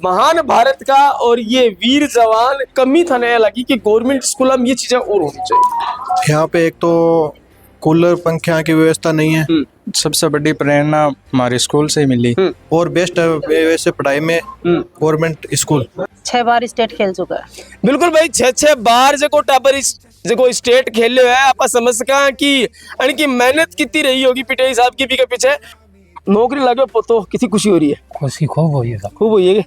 महान भारत का और ये वीर जवान कमी था नया लगी कि गवर्नमेंट स्कूल में ये चीजें और होनी चाहिए। यहाँ पे एक तो कूलर पंखे की व्यवस्था नहीं है। सबसे बड़ी प्रेरणा हमारे स्कूल से ही मिली और बेस्ट है वैसे पढ़ाई में गवर्नमेंट स्कूल। 6 बार स्टेट खेल चुका है। बिल्कुल भाई, 6 बार जो टाबर जो स्टेट खेले है, आप समझ सका कि अणकी मेहनत कितनी रही होगी पिटाई साहब की भी के पीछे। नौकरी लगे तो कितनी खुशी हो रही है? खुशी खूब हुई है, खूब हुई है।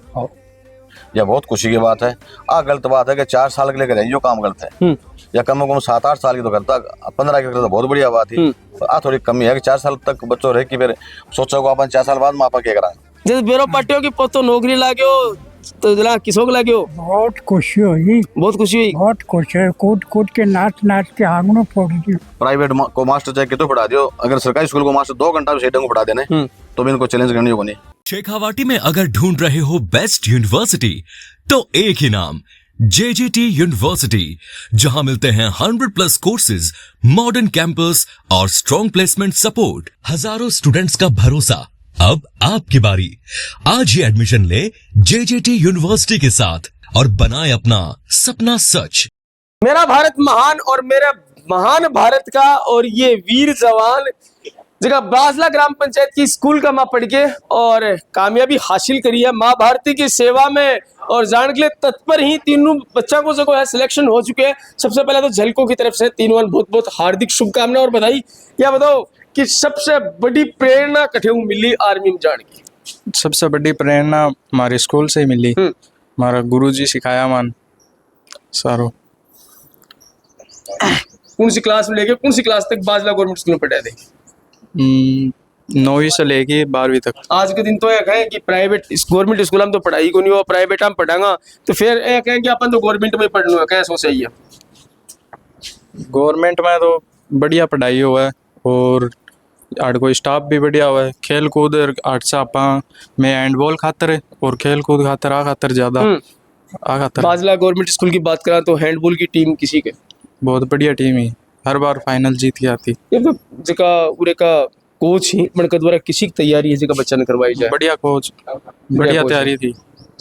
यह बहुत खुशी की बात है। गलत बात है कि 4 साल के लिए जो काम गलत है, या कम से कम 7-8 साल की तो करता, 15 की तो बहुत बढ़िया बात है। थोड़ी कमी है कि 4 साल तक बच्चों रहे कि फिर सोचो को अपन 4 साल बाद मापा क्या करा। जैसे बेरो पाटियों की पोतो नौकरी लाग्यो तो जला किसों लाग्यो? बहुत खुशी हुई, बहुत खुशी हुई, बहुत खुश है। कूद कूद के नाच के आंगनों फोड़ दी। प्राइवेट को मास्टर चाहे कितो पढ़ा दियो, अगर सरकारी स्कूल को मास्टर 2 घंटा से को पढ़ा देने तो भी इनको चैलेंज करनी होगी। शेखावाटी में अगर ढूंढ रहे हो बेस्ट यूनिवर्सिटी तो एक ही नाम, JJT यूनिवर्सिटी, जहां मिलते हैं 100+ कोर्सेज, मॉडर्न कैंपस और स्ट्रॉन्ग प्लेसमेंट सपोर्ट, हजारों स्टूडेंट्स का भरोसा। अब आपकी बारी, आज ही एडमिशन ले JJT यूनिवर्सिटी के साथ और बनाए अपना सपना सच। मेरा भारत महान और मेरा महान भारत का और ये वीर जवान जगह बाजला ग्राम पंचायत की स्कूल का मां पढ़ के और कामयाबी हासिल करी है माँ भारती की सेवा में और जान के लिए तत्पर ही तीनों बच्चा को जो है सिलेक्शन हो चुके हैं। सबसे पहले तो झलकों की तरफ से तीनों बहुत बहुत हार्दिक शुभकामनाएं और बधाई। क्या बताओ कि सबसे बड़ी प्रेरणा कठे मिली आर्मी में जाने की? सबसे बड़ी प्रेरणा हमारे स्कूल से ही मिली। हमारा गुरुजी सिखाया मान सारो। कौन सी क्लास में लेके कौन सी क्लास तक बाजला गवर्नमेंट स्कूल में पढ़ाए थे? 9वीं से लेके 12वीं तक। आज के दिन तो यह कहें कि प्राइवेट गवर्नमेंट स्कूल में तो पढ़ाई को नहीं हो, प्राइवेट हम पढ़ांगा तो फिर यह कहें कि अपन तो गवर्नमेंट में पढ़ना है। क्या सोचा है? गवर्नमेंट में तो बढ़िया पढ़ाई हुआ है और आड़ को स्टाफ भी बढ़िया हुआ है। खेल कूद आठ से आपा में हैंडबॉल खातर है और खेल कूद खातर आ खातर ज्यादा आ खातर। बाजला गवर्नमेंट स्कूल की बात करा तो हैंडबॉल की टीम किसी के बहुत बढ़िया टीम है, हर बार फाइनल जीत के आती। ये तो जका उरे का कोच ही बनकर द्वारा किसी की तैयारी है जगह बच्चा ने करवाई जाए। बढ़िया कोच, बढ़िया तैयारी थी।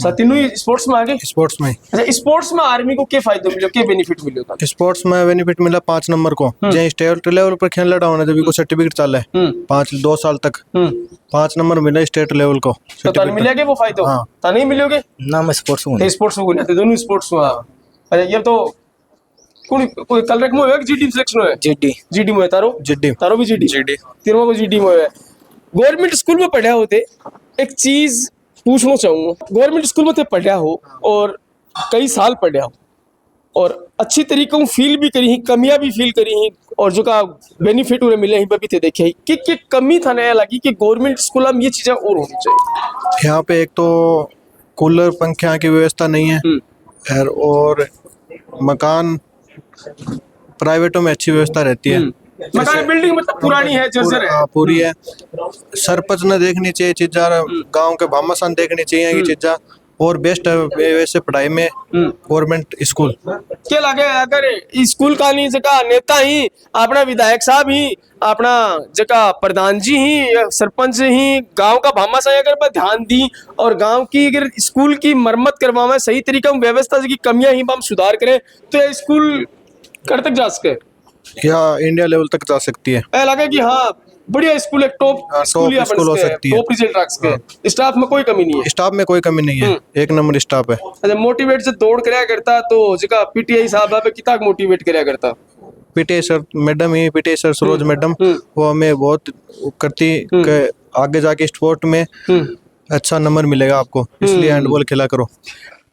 तीनों ही स्पोर्ट्स में आगे? स्पोर्ट्स में। अच्छा, स्पोर्ट्स में आर्मी को क्या फायदा मिलो, क्या बेनिफिट मिलो था? स्पोर्ट्स में बेनिफिट मिला 5 नंबर को, जो स्टेट लेवल पर खेल लड़ा होने जब को सर्टिफिकेट चल है 2 साल तक 5 नंबर मिला स्टेट लेवल को। तो तन मिलेगा वो फायदा? हाँ। ता नहीं मिलोगे ना मैं स्पोर्ट्स में स्पोर्ट्स में बोले दोनों स्पोर्ट्स में। अच्छा, ये तो कोई कल रख में है कि जीडी सिलेक्शन है? जीडी में तारो भी जीडी तीनों को जीडी में है। गवर्नमेंट स्कूल में पढ़ा होते एक चीज पूछना चाहूंगा, गवर्नमेंट स्कूल में पढ़ा हो और कई साल पढ़ा हो और अच्छी तरीके से फील भी करी, कमियां भी फील करी और जो का बेनिफिट उन्हें मिले भी थे देखे कि कमी था नया लगी कि गवर्नमेंट स्कूल में ये चीजें और होनी चाहिए। यहाँ पे एक तो कूलर पंखे की व्यवस्था नहीं है और मकान प्राइवेटों में अच्छी व्यवस्था रहती है। मकान बिल्डिंग मतलब पुरानी है, जर्जर है, पूरी है। सरपंच ने देखनी चाहिए चीजा, गांव के भामासान देखनी चाहिए ये चीजा और बेस्ट है वैसे पढ़ाई में गवर्नमेंट स्कूल। क्या लगे अगर स्कूल का नहीं जगह नेता ही अपना विधायक साहब ही अपना जगह प्रधान जी ही सरपंच ही गांव का भामाशाह अगर पर ध्यान दी और गांव की अगर स्कूल की मरम्मत करवावे सही तरीका व्यवस्था की कमियां ही हम सुधार करें तो ये स्कूल कर तक जा सके या इंडिया लेवल तक जा सकती है। लगे कि हाँ बढ़िया स्कूल, एक टॉप स्कूल हो सकती है, टॉप रिजल्ट रख सके। स्टाफ में कोई कमी नहीं है? स्टाफ में कोई कमी नहीं है, 1 नंबर स्टाफ है। अच्छा, मोटिवेट से दौड़ करया करता तो जगह पीटीआई साहब है कितना मोटिवेट करया करता? पीटीआई सर मैडम ही, पीटीआई सर सरोज मैडम, वो हमें बहुत करती आगे जाके स्पोर्ट में अच्छा नंबर मिलेगा आपको, इसलिए हैंडबॉल खेला करो।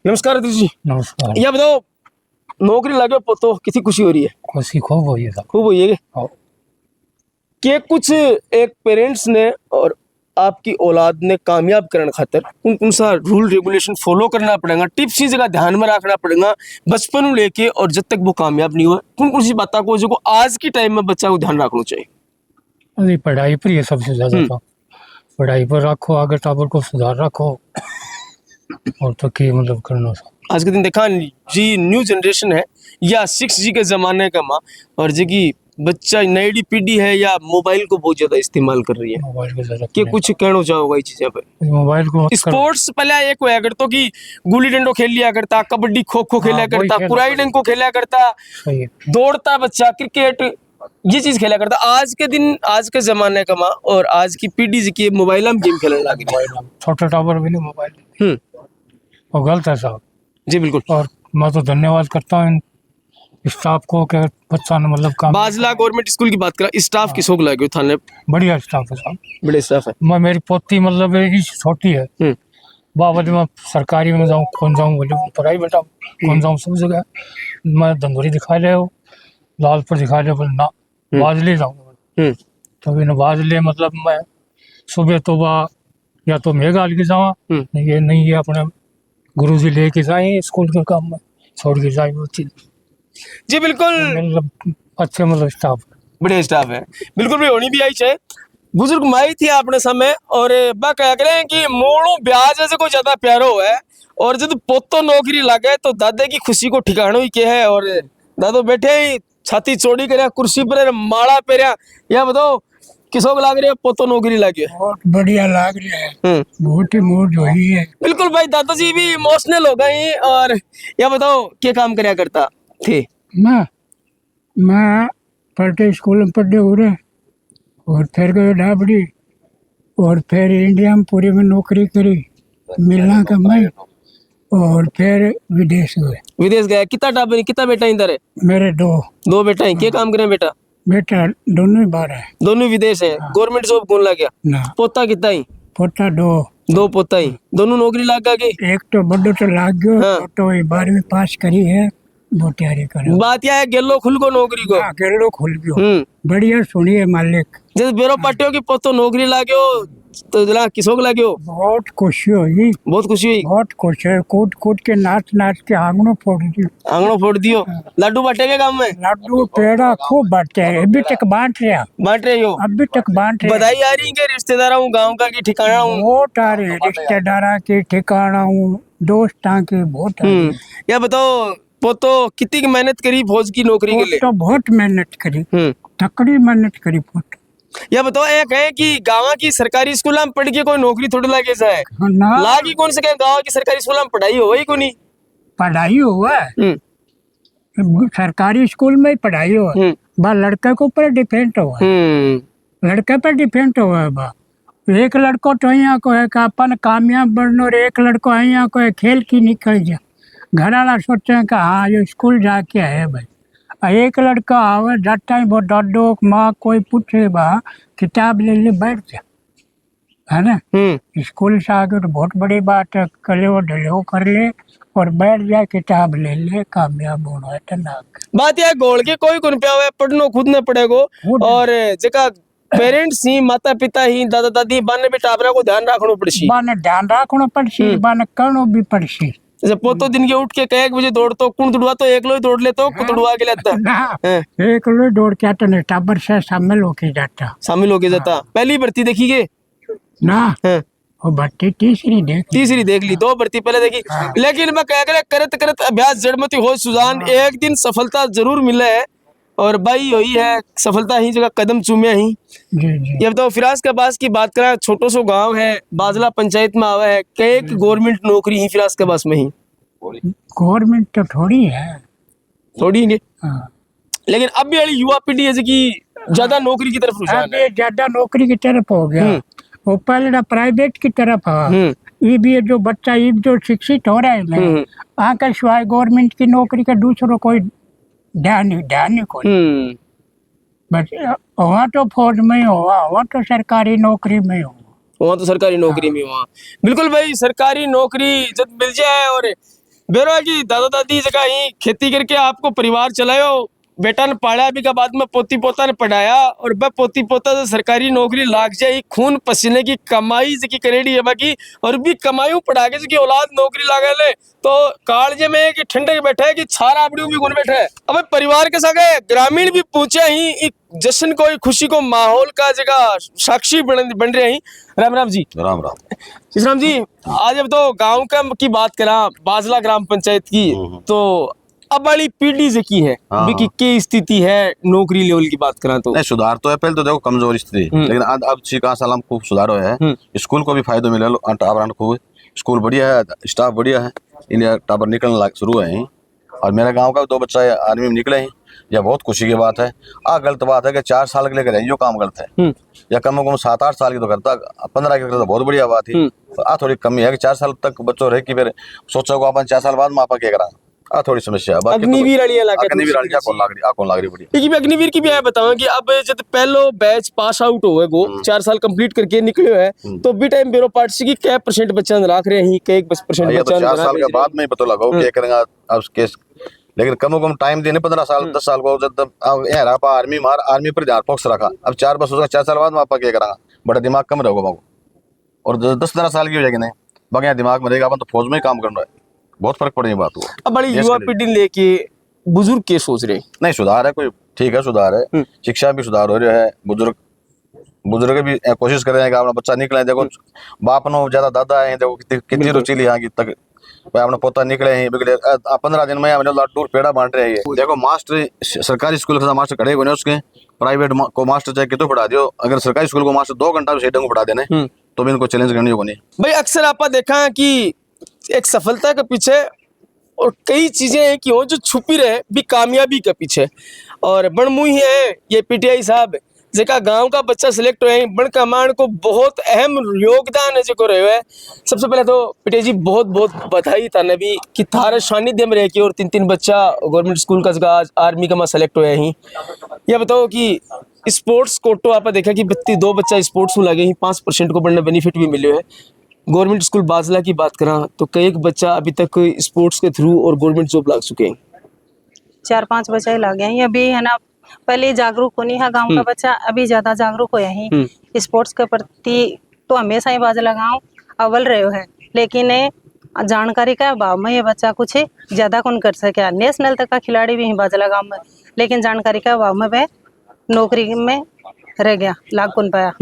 नमस्कार अतिश जी। नमस्कार। यह बताओ नौकरी लगे तो कितनी खुशी हो रही है? खुशी खूब हुई है, खूब हुई है। कि कुछ एक पेरेंट्स ने और आपकी औलाद ने कामयाब करने खातर कौन सा रूल रेगुलेशन फॉलो करना पड़ेगा, टिप्स की जगह ध्यान में रखना पड़ेगा बचपन को लेके और जब तक वो कामयाब नहीं हुआ कौन सी बातों को जो आज के टाइम में बच्चा को ध्यान रखना चाहिए? अरे पढ़ाई पर ही सबसे ज्यादा तो पढ़ाई पर रखो, आगे टाबर को सुधार रखो और तो क्या मतलब करना। आज के दिन देखा जी न्यू जनरेशन है या 6G के जमाने का माँ और जी बच्चा नई पीढ़ी है या मोबाइल को बहुत ज्यादा इस्तेमाल कर रही है, मोबाइल को ज्यादा कि कुछ कहना चाहोगा इस चीज पे? मोबाइल को मत करो। स्पोर्ट्स पहले एक हुआ करता कि गुल्ली डंडो खेल लिया करता, कबड्डी खो खो खेला हाँ, वही करता, खेला कुराई करता। डंको खेला करता, सही है। दौड़ता बच्चा, क्रिकेट, ये चीज खेला करता। आज के दिन, आज के जमाने का माँ और आज की पीढ़ी जी की मोबाइल में गेम खेलने लगी। छोटे टावर भी नहीं मोबाइल, हम्म, और गलत है साहब। जी बिल्कुल। और मैं तो धन्यवाद करता हूँ इन स्टाफ को कि बच्चा ने मतलब काम बाजला गवर्नमेंट स्कूल की बात करा, स्टाफ की शौक लगे थाने, बढ़िया स्टाफ है साहब। बड़े स्टाफ है। मैं मेरी पोती मतलब ही छोटी है, बाबा जी मैं सरकारी में जाऊँ कौन जाऊँ, बोले प्राइवेट कौन जाऊँ, सब जगह मैं धंधोरी दिखा ले हो, लालपुर दिखा ले, बोले ना बाजले जाऊँ। तो इन बाजले मतलब मैं सुबह तो या तो मेघाल की जावा, ये नहीं ये अपने गुरुजी लेके जाए स्कूल के काम में छोड़ के जाए वो चीज। जी बिल्कुल, मतलब अच्छे मतलब स्टाफ, बड़े स्टाफ है, बिल्कुल भी होनी भी आई चाहिए। बुजुर्ग माई थी अपने समय, और बा कह रहे हैं कि मोड़ो ब्याज ऐसे कोई ज्यादा प्यारो है, और जब पोतो नौकरी लगे तो दादे की खुशी को ठिकानो ही क्या है। और दादो बैठे ही छाती चौड़ी कर कुर्सी पर माला पेरिया, या बताओ किसो को लाग रही है पोतो नौकरी लगे? बहुत बढ़िया लाग रहा है, बहुत ही मौज हुई है। बिल्कुल भाई, दादाजी भी इमोशनल हो गई। और या बताओ क्या काम करया करता थे? मैं पढ़ते स्कूल में पढ़े हो रहे, और फिर गए ढाबड़ी, और फिर इंडिया में पूरे में नौकरी करी, मिलना का मैं, और फिर विदेश गए। विदेश गया? कितना टाबे, कितना बेटा इधर है? मेरे दो बेटा है। क्या काम करें बेटा? बेटा दोनों ही बाहर है। दोनों विदेश है। गवर्नमेंट जॉब कौन लग गया? ना पोता कितना ही? पोता दो पोता ही, दोनों नौकरी लग गए। एक तो बड़ो तो लाग गयो, हाँ। तो 12वीं पास करी है, वो तैयारी कर बात यह है गेलो खुल को नौकरी को। अकेलो खुल गयो, बढ़िया सुनिए मालिक। जैसे बेरो पाटियों की पोतो नौकरी लाग्यो तो जला किसो को लाग्यो? बहुत खुशी हुई, बहुत खुशी हुई। बहुत खुश है, कूद कूद के नाच नाच के आंगनों फोड़ दियो। आंगनों फोड़ दियो। लड्डू बांटे के काम में? लड्डू पेड़ा खूब बांटते हैं, अभी तक बांट रहे हो? अभी तक बांट रहे। बधाई आ रही है कि रिश्तेदार हूँ, गाँव का की ठिकाना हूँ? बहुत आ रहे, रिश्तेदारा के ठिकाना हूँ, दोस्तां के बहुत आ रहे। या बताओ पोतो कितनी मेहनत करी फौज की नौकरी के लिए? तो बहुत मेहनत करी, तकड़ी मेहनत करी पोत। या बताओ एक है कि गाँव की सरकारी स्कूल में पढ़ के कोई नौकरी थोड़ी लागे जाए, ना लागी कौन से गाँव की सरकारी स्कूल में पढ़ाई हो ही कोनी? पढ़ाई हुआ है, सरकारी स्कूल में ही पढ़ाई हुआ, बा लड़का के ऊपर डिपेंड हुआ, लड़के पर डिपेंड हुआ है। बा एक लड़को तो यहाँ को है कि अपन कामयाब बनो, और एक लड़को यहाँ को है खेल की निकल जा। घर वाला सोचते हैं कि हाँ ये स्कूल जाके है भाई। एक लड़का आवे जाता है, वो डॉडो माँ कोई पूछे बा किताब ले ले बैठ जा, है ना। स्कूल से आगे तो बहुत बड़ी बात है, कले वो ढलो कर ले और बैठ जाए, किताब ले ले, कामयाब होना है तो ना। बात यह गोल के कोई कौन पे आवे, पढ़नो खुद ने पड़ेगो। और जगह पेरेंट्स ही, माता पिता ही, दादा दादी बाने भी टाबरा को ध्यान रखनो पड़सी, बाने ध्यान रखनो पड़सी, बाने करनो भी पड़सी। जैसे पोतो दिन के उठ के 1 बजे दौड़तो, कुण दौड़वा तो एक लो ही दौड़ लेतो, कुण दौड़वा के लेता ना एक लो दौड़ के आता नहीं, टाबर से शामिल होके जाता, शामिल होके जाता। पहली भर्ती देखी के ना, वो भर्ती तीसरी देख ली, 2 भर्ती पहले देखी। लेकिन मैं कह करे करत करत अभ्यास जड़मती हो सुजान, एक दिन सफलता जरूर मिले है, और भाई यही है सफलता ही जगह कदम चूमे ही। ये बताओ फिराज के पास की बात करा, छोटो सो गांव है, बाजला पंचायत में आवा है, कई गवर्नमेंट नौकरी ही फिराज के पास में ही? गवर्नमेंट तो थोड़ी है, थोड़ी है, लेकिन अब भी वाली युवा पीढ़ी है कि ज्यादा नौकरी की तरफ रुझान है। ज्यादा नौकरी की तरफ हो गया, वो पहले प्राइवेट की तरफ है। ये भी जो बच्चा ये जो शिक्षित हो रहा है ना, वहाँ का सिवाय गवर्नमेंट की नौकरी का दूसरों कोई ध्यान नहीं कोई। बस वहाँ तो फौज में ही हुआ, वहाँ तो सरकारी नौकरी में हुआ, वहाँ तो सरकारी नौकरी में हुआ। बिल्कुल भाई, सरकारी नौकरी जब मिल जाए, और बेरो की दादा दादी जगह ही खेती करके आपको परिवार चलायो, बेटा ने पाला भी का बाद में पोती पोता ने पढ़ाया, और वह पोती पोता से सरकारी नौकरी लाग जाए, खून पसीने की कमाई की करेड़ी है बाकी, और भी कमाई पढ़ा के जो औलाद नौकरी लागे ले, तो कालजे में कि ठंडे बैठा है कि छारा अपनी भी गुण बैठा है। अब परिवार के साथ ग्रामीण भी पूछे ही एक जश्न को, खुशी को, माहौल का जगह साक्षी बन रहे हैं। राम राम जी। राम राम राम जी। आज अब तो गाँव का की बात करा, बाजला ग्राम पंचायत की, तो अब वाली पीढ़ी की है हाँ, भी की स्थिति है नौकरी लेवल की बात करा तो नहीं सुधार तो है, पहले तो देखो कमजोर स्थिति, लेकिन अब छिका साल हम खूब सुधार हुआ है। स्कूल को भी फायदा मिला टाबर खूब, स्कूल बढ़िया है, स्टाफ बढ़िया है, इन्हें टाबर निकलने लायक शुरू है। और मेरे गांव का 2 बच्चा आर्मी में निकले हैं, यह बहुत खुशी की बात है। गलत बात है कि 4 साल के लेकर जो काम गलत है, या कम से कम 7-8 साल की तो करता, 15 की तो बहुत बढ़िया बात है। थोड़ी कमी है कि 4 साल तक बच्चों रहे कि फिर सोचो को अपन 4 साल बाद मापा क्या करा, थोड़ी समस्या है। अग्निवीर वाली इलाका अग्निवीर वाली कौन लाग रही बढ़िया। देखिए अग्निवीर की भी है बताऊं कि अब जब पहलो बैच पास आउट हो गो 4 साल कंप्लीट करके निकले है तो भी टाइम ब्यूरो पार्टी की क्या परसेंट बच्चा राख रहे हैं, कई परसेंट ये तो बच्चा 4 साल के बाद में ही पता लगा क्या करेंगे अब केस, लेकिन कम से कम टाइम देने 15 साल 10 साल को जब रहा आर्मी पर ध्यान फोकस रखा। अब 4 बस 4 साल बाद में आपा क्या करा, बड़ा दिमाग कम रहोगा बाबू, और 10-15 साल की हो जाएगी नहीं बाकी दिमाग में रहेगा अपन तो फौज में ही काम करना है, बहुत फर्क पड़ेगी बात हुआ। अब बड़ी युवा पीढ़ी लेके बुजुर्ग के सोच रहे नहीं सुधार है, कोई ठीक है सुधार है, शिक्षा भी सुधार हो रहा है, बुजुर्ग भी कोशिश कर रहे हैं कि अपना बच्चा निकले। देखो बाप नो ज्यादा दादा है, देखो कितनी रुचि ली यहाँ की तक अपना पोता निकले हैं, 15 दिन में टूर पेड़ा बांट रहे हैं। देखो मास्टर सरकारी स्कूल के साथ मास्टर खड़े हुए उसके, प्राइवेट को मास्टर चाहे कितो पढ़ा दियो, अगर सरकारी स्कूल को मास्टर 2 घंटा भी को पढ़ा देने तो भी इनको चैलेंज करनी होगी। भाई अक्सर आपा देखा कि एक सफलता के पीछे और कई चीजें हैं कि वो जो छुपी रहे भी कामयाबी के पीछे, और बनमुई है ये पीटीआई साहब जेका गांव का बच्चा सिलेक्ट हुए बन कमांड को बहुत अहम योगदान है जो रहे है। सबसे पहले तो पीटीआई जी बहुत बहुत बधाई था नबी कि थारा सानिध्य में रह के और 3 बच्चा गवर्नमेंट स्कूल का आज आर्मी का में सेलेक्ट हुए ही। यह बताओ कि स्पोर्ट्स कोटो आप देखा कि 2 बच्चा स्पोर्ट्स में लगे ही 5% को बढ़ने बेनिफिट भी मिले है। गवर्नमेंट स्कूल बाजला की बात करा तो कई बच्चा अभी तक स्पोर्ट्स के थ्रू और गवर्नमेंट जॉब लग चुके हैं, 4-5 बच्चे लग गए हैं अभी है ना। पहले जागरूक होनी है गांव का बच्चा, अभी ज्यादा जागरूक होया ही स्पोर्ट्स के प्रति तो हमेशा ही बाजला गांव अव्वल रहे है, लेकिन जानकारी का अभाव में ये बच्चा कुछ ज्यादा कौन कर सके। नेशनल तक का खिलाड़ी भी बाजला गांव में, लेकिन जानकारी का अभाव में वह नौकरी में रह गया, लाग कौन पाया।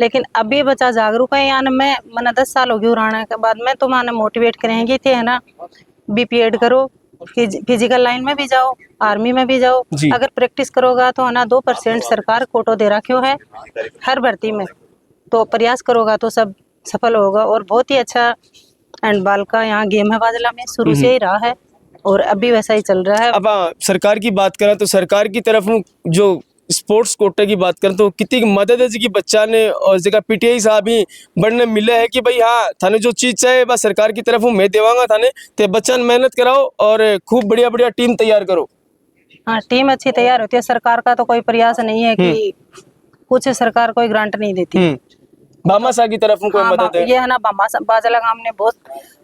लेकिन अभी बच्चा जागरूक है। यानी मैंने 10 साल हो गई उड़ाने के बाद में तो मैंने मोटिवेट करेंगे थे है ना, बीपीएड करो, फिजिकल लाइन में भी जाओ, आर्मी में भी जाओ, अगर प्रैक्टिस करोगा तो है ना 2% सरकार कोटो दे रखो है हर भर्ती में, तो प्रयास करोगा तो सब सफल होगा। और बहुत ही अच्छा हैंडबॉल का यहाँ गेम है बाजला में, शुरू से ही रहा है और अभी वैसा ही चल रहा है। अब सरकार की बात करें तो सरकार की तरफ जो स्पोर्ट्स कोटे की बात करें तो कितनी मदद है जी बच्चा ने, और जगह पीटीआई साहब ही बढ़ने मिले है कि भाई हाँ थाने जो चीज चाहे बस सरकार की तरफ मैं देवांगा थाने ते बच्चा मेहनत कराओ और खूब बढ़िया बढ़िया टीम तैयार करो। हाँ टीम अच्छी तैयार होती है, सरकार का तो कोई प्रयास नहीं है कि कुछ सरकार कोई ग्रांट नहीं देती। भामाशाह की तरफ कोई मदद है? ये है ना बाजला गांव ने बहुत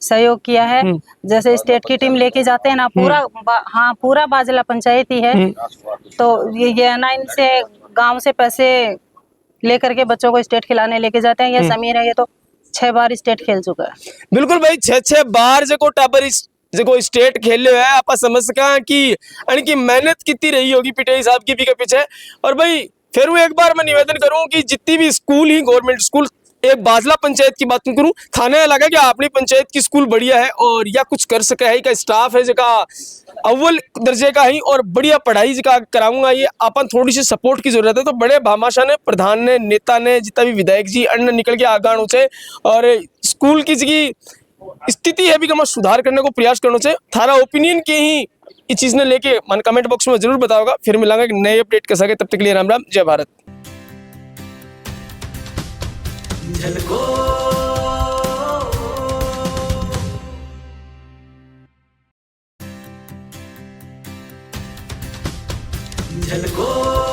सहयोग किया है। जैसे स्टेट की टीम लेके जाते हैं ना पूरा बाजला पंचायत ही है, तो ये है ना इनसे गांव से पैसे लेकर के बच्चों को स्टेट खिलाने लेके जाते हैं। ये समीर है, ये तो 6 बार स्टेट खेल चुका है। बिल्कुल भाई 6 बार जो टाबर जो स्टेट खेले है आप समझ सका कि मेहनत कितनी रही होगी पीटीआई साहब की भी के पीछे। और भाई फिर वो एक बार मैं निवेदन करूं कि जितनी भी स्कूल ही गवर्नमेंट स्कूल, एक बाजला पंचायत की बात करूं, थाने लगा कि अपनी पंचायत की स्कूल बढ़िया है और या कुछ कर सके है का स्टाफ है जगह अव्वल दर्जे का ही और बढ़िया पढ़ाई जगह कराऊंगा। ये अपन थोड़ी सी सपोर्ट की जरूरत है। तो बड़े भामाशाह ने, प्रधान ने, नेता ने, जितना भी विधायक जी अन्य निकल के आगान उसे और स्कूल की जगह स्थिति है भी कि सुधार करने को प्रयास करना चाहिए। थारा ओपिनियन के ही इस चीज ने लेके मन कमेंट बॉक्स में जरूर बताओगा। फिर मिलांगे एक नए अपडेट के साथ, तब तक के लिए राम राम, जय भारत। झलको